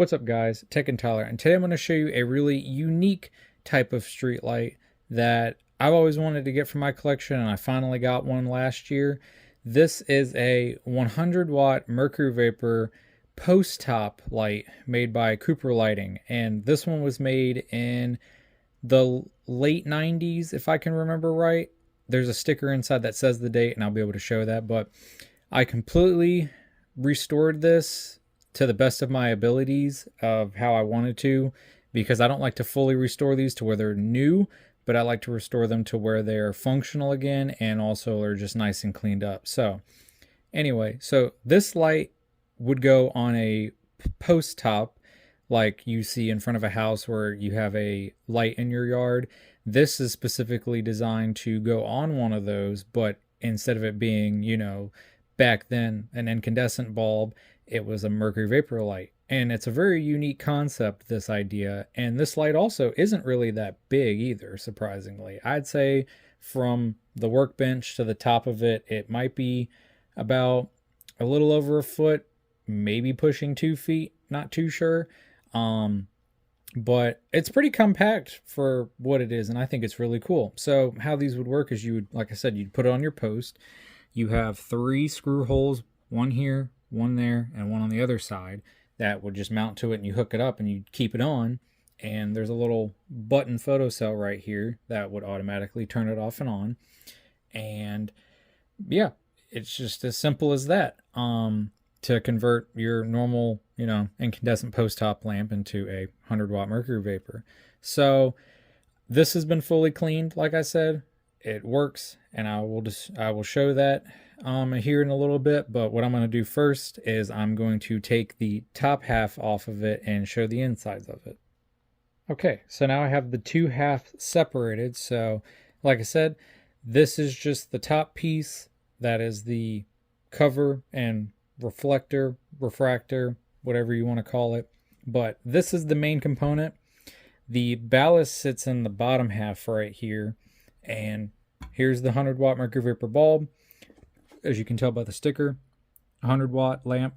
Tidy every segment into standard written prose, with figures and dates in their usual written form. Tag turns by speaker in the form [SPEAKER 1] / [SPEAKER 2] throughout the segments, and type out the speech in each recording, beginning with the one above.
[SPEAKER 1] What's up guys, Tech and Tyler, and today I'm going to show you a really unique type of street light that I've always wanted to get for my collection, and I finally got one last year. This is a 100 watt Mercury Vapor post top light made by Cooper Lighting, and this one was made in the late 90s if I can remember right. There's a sticker inside that says the date and I'll be able to show that, but I completely restored this to the best of my abilities of how I wanted to, because I don't like to fully restore these to where they're new, but I like to restore them to where they're functional again and also are just nice and cleaned up. So anyway, so this light would go on a post top like you see in front of a house where you have a light in your yard. This is specifically designed to go on one of those, but instead of it being, back then an incandescent bulb, it was a mercury vapor light. And it's a very unique concept, this idea. And this light also isn't really that big either, surprisingly. I'd say from the workbench to the top of it, it might be about a little over a foot, maybe pushing 2 feet, not too sure. But it's pretty compact for what it is, and I think it's really cool. So how these would work is you would, like I said, you'd put it on your post. You have 3 screw holes, one here, one there, and one on the other side that would just mount to it, and you hook it up and you keep it on. And there's a little button photocell right here that would automatically turn it off and on. And yeah, it's just as simple as that. To convert your normal, incandescent post top lamp into a 100 watt mercury vapor. So this has been fully cleaned, like I said. It works, and I will show that here in a little bit. But what I'm going to do first is I'm going to take the top half off of it and show the insides of it. Okay, so now I have the two halves separated. So like I said, this is just the top piece. That is the cover and reflector, refractor, whatever you want to call it. But this is the main component. The ballast sits in the bottom half right here. And here's the 100 watt mercury vapor bulb. As you can tell by the sticker, 100 watt lamp,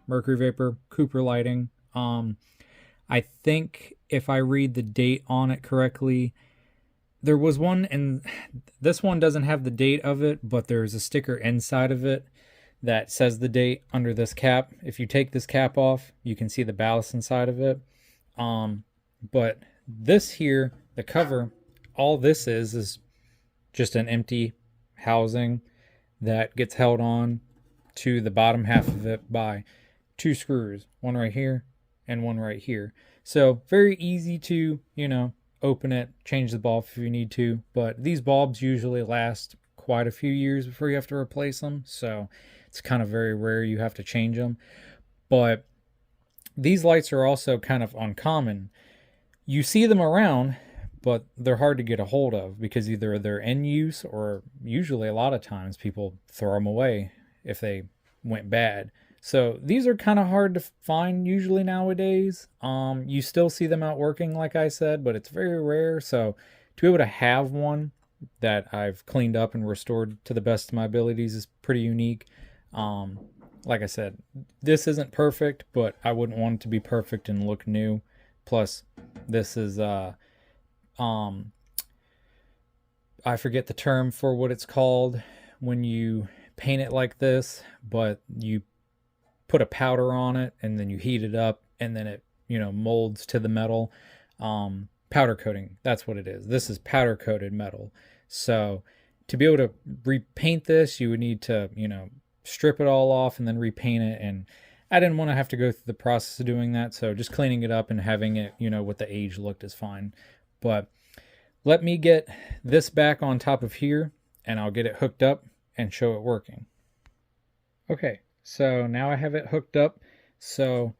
[SPEAKER 1] mercury vapor, Cooper Lighting. I think if I read the date on it correctly, there was one, and this one doesn't have the date of it, but there's a sticker inside of it that says the date under this cap. If you take this cap off, you can see the ballast inside of it. But this here, the cover, all this is just an empty housing that gets held on to the bottom half of it by 2 screws, one right here and one right here. So very easy to, open it, change the bulb if you need to. But these bulbs usually last quite a few years before you have to replace them. So it's kind of very rare you have to change them. But these lights are also kind of uncommon. You see them around, but they're hard to get a hold of because either they're in use or usually a lot of times people throw them away if they went bad. So these are kind of hard to find usually nowadays. You still see them out working, like I said, but it's very rare. So to be able to have one that I've cleaned up and restored to the best of my abilities is pretty unique. Like I said, this isn't perfect, but I wouldn't want it to be perfect and look new. Plus, this is I forget the term for what it's called when you paint it like this, but you put a powder on it and then you heat it up and then it, molds to the metal. Powder coating, that's what it is. This is powder coated metal. So to be able to repaint this, you would need to, strip it all off and then repaint it. And I didn't want to have to go through the process of doing that. So just cleaning it up and having it, what the age looked is fine. But let me get this back on top of here and I'll get it hooked up and show it working. Okay, so now I have it hooked up. So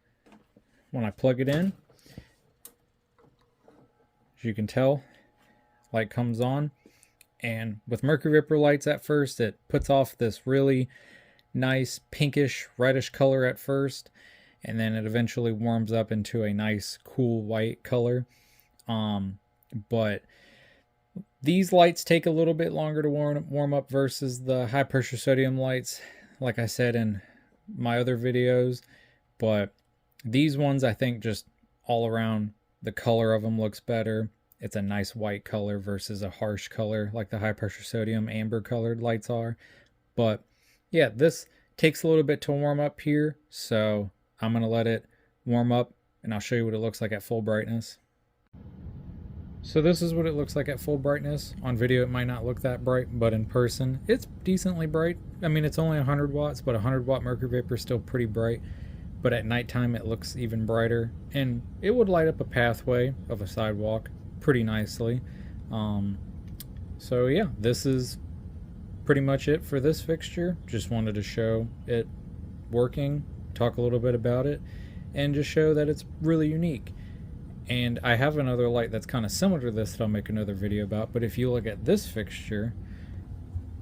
[SPEAKER 1] when I plug it in, as you can tell, light comes on. And with mercury vapor lights at first, it puts off this really nice pinkish reddish color at first, and then it eventually warms up into a nice cool white color. But these lights take a little bit longer to warm up versus the high pressure sodium lights, like I said in my other videos. But These ones, I think, just all around, the color of them looks better. It's a nice white color versus a harsh color like the high pressure sodium amber colored lights are. But yeah, this takes a little bit to warm up here, so I'm going to let it warm up and I'll show you what it looks like at full brightness. So this is what it looks like at full brightness. On video it might not look that bright, but in person it's decently bright. I mean, it's only 100 watts, but 100 watt mercury vapor is still pretty bright. But at nighttime it looks even brighter, and it would light up a pathway of a sidewalk pretty nicely. So yeah, this is pretty much it for this fixture. Just wanted to show it working, talk a little bit about it, and just show that it's really unique. And I have another light that's kind of similar to this that I'll make another video about, but if you look at this fixture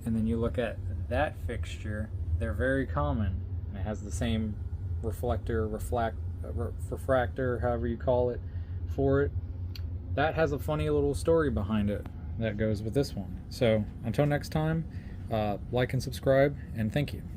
[SPEAKER 1] and then you look at that fixture, they're very common. It has the same refractor, however you call it, for it. That has a funny little story behind it that goes with this one. So until next time, like and subscribe, and thank you.